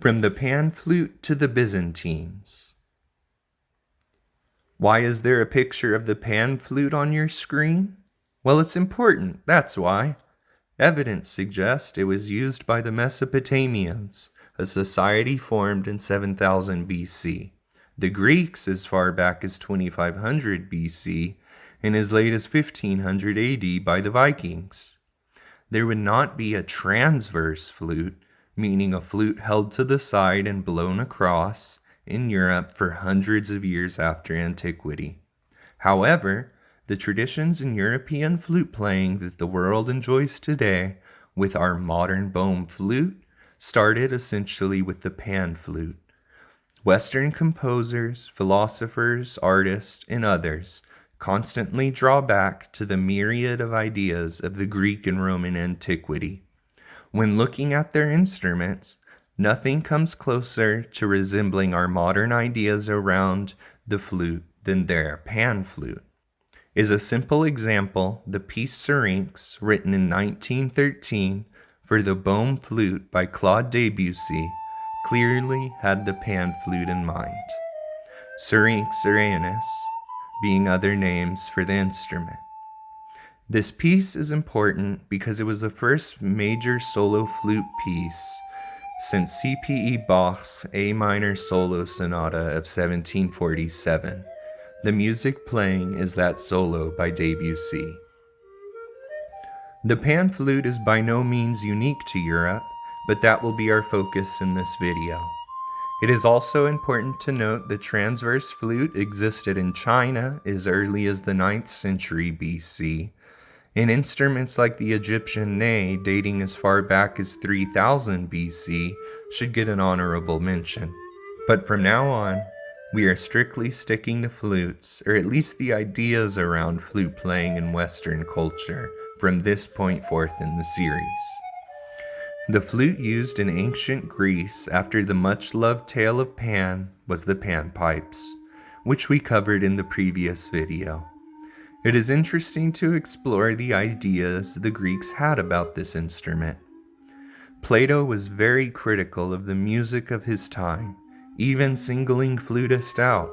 From the pan flute to the Byzantines. Why is there a picture of the pan flute on your screen? Well, it's important, that's why. Evidence suggests it was used by the Mesopotamians, a society formed in 7000 BC, the Greeks as far back as 2500 BC, and as late as 1500 AD by the Vikings. There would not be a transverse flute, meaning a flute held to the side and blown across, in Europe for hundreds of years after antiquity. However, the traditions in European flute playing that the world enjoys today, with our modern bone flute, started essentially with the pan flute. Western composers, philosophers, artists, and others constantly draw back to the myriad of ideas of the Greek and Roman antiquity. When looking at their instruments, nothing comes closer to resembling our modern ideas around the flute than their pan flute. As a simple example, the piece Syrinx, written in 1913 for the bone flute by Claude Debussy, clearly had the pan flute in mind. Syrinx or Anus being other names for the instrument. This piece is important because it was the first major solo flute piece since C.P.E. Bach's A minor solo sonata of 1747. The music playing is that solo by Debussy. The pan flute is by no means unique to Europe, but that will be our focus in this video. It is also important to note the transverse flute existed in China as early as the 9th century BC, and instruments like the Egyptian ney, dating as far back as 3000 BC, should get an honorable mention. But from now on, we are strictly sticking to flutes, or at least the ideas around flute playing in Western culture, from this point forth in the series. The flute used in ancient Greece after the much-loved tale of Pan was the panpipes, which we covered in the previous video. It is interesting to explore the ideas the Greeks had about this instrument. Plato was very critical of the music of his time, even singling flutists out.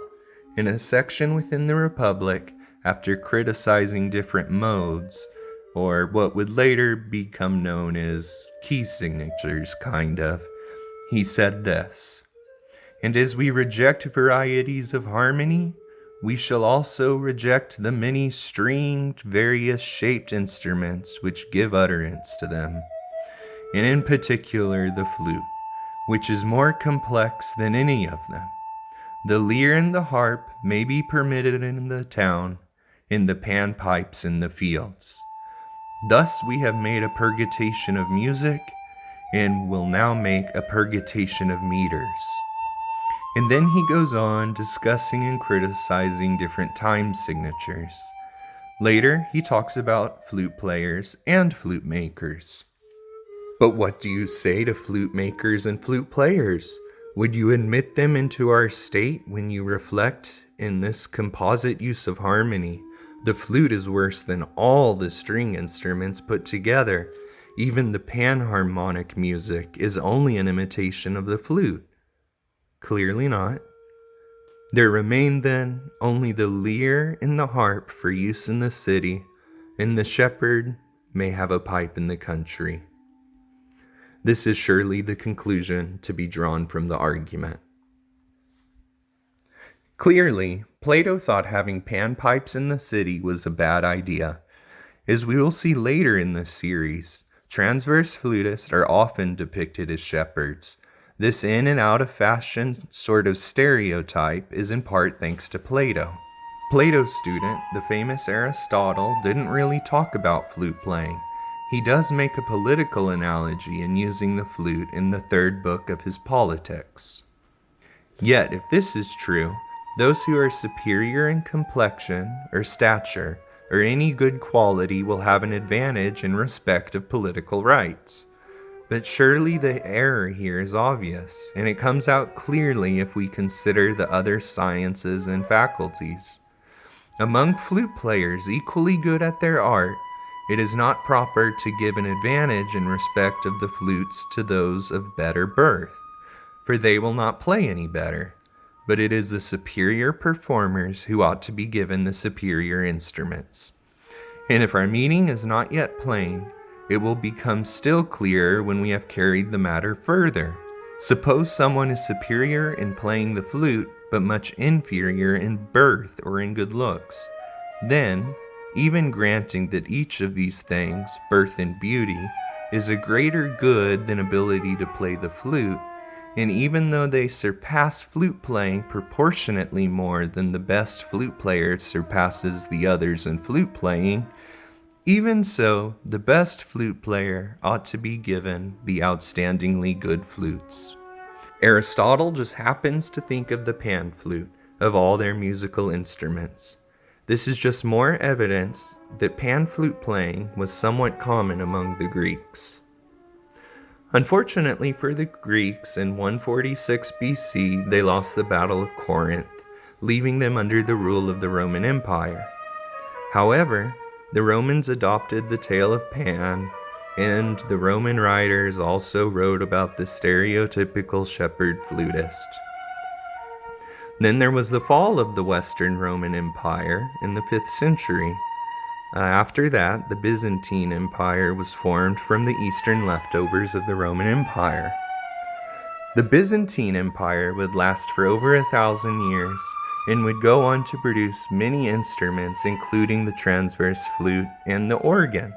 In a section within the Republic, after criticizing different modes, or what would later become known as key signatures, he said this: "And as we reject varieties of harmony, we shall also reject the many stringed, various shaped instruments which give utterance to them, and in particular the flute, which is more complex than any of them. The lyre and the harp may be permitted in the town, and the panpipes in the fields. Thus we have made a purgatation of music, and will now make a purgatation of meters." And then he goes on discussing and criticizing different time signatures. Later, he talks about flute players and flute makers. But what do you say to flute makers and flute players? Would you admit them into our state when you reflect in this composite use of harmony? The flute is worse than all the string instruments put together. Even the panharmonic music is only an imitation of the flute. Clearly not. There remain then only the lyre and the harp for use in the city, and the shepherd may have a pipe in the country. This is surely the conclusion to be drawn from the argument. Clearly, Plato thought having panpipes in the city was a bad idea. As we will see later in this series, transverse flutists are often depicted as shepherds. This in and out of fashion sort of stereotype is in part thanks to Plato. Plato's student, the famous Aristotle, didn't really talk about flute playing. He does make a political analogy in using the flute in the 3rd book of his Politics. Yet, if this is true, those who are superior in complexion or stature or any good quality will have an advantage in respect of political rights. But surely the error here is obvious, and it comes out clearly if we consider the other sciences and faculties. Among flute players equally good at their art, it is not proper to give an advantage in respect of the flutes to those of better birth. for they will not play any better, but it is the superior performers who ought to be given the superior instruments. And if our meaning is not yet plain, it will become still clearer when we have carried the matter further. Suppose someone is superior in playing the flute, but much inferior in birth or in good looks. Then, even granting that each of these things, birth and beauty, is a greater good than ability to play the flute, and even though they surpass flute playing proportionately more than the best flute player surpasses the others in flute playing, even so, the best flute player ought to be given the outstandingly good flutes. Aristotle just happens to think of the pan flute of all their musical instruments. This is just more evidence that pan flute playing was somewhat common among the Greeks. Unfortunately for the Greeks, in 146 BC, they lost the Battle of Corinth, leaving them under the rule of the Roman Empire. However, the Romans adopted the tale of Pan, and the Roman writers also wrote about the stereotypical shepherd flutist. Then there was the fall of the Western Roman Empire in the 5th century. After that, the Byzantine Empire was formed from the eastern leftovers of the Roman Empire. The Byzantine Empire would last for over 1,000 years, and would go on to produce many instruments, including the transverse flute and the organ,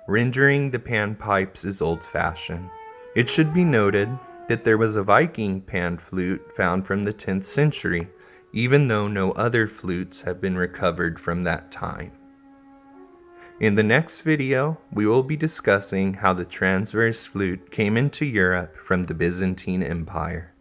rendering the panpipes as old-fashioned. It should be noted that there was a Viking Pan Flute found from the 10th century, even though no other flutes have been recovered from that time. In the next video, we will be discussing how the transverse flute came into Europe from the Byzantine Empire.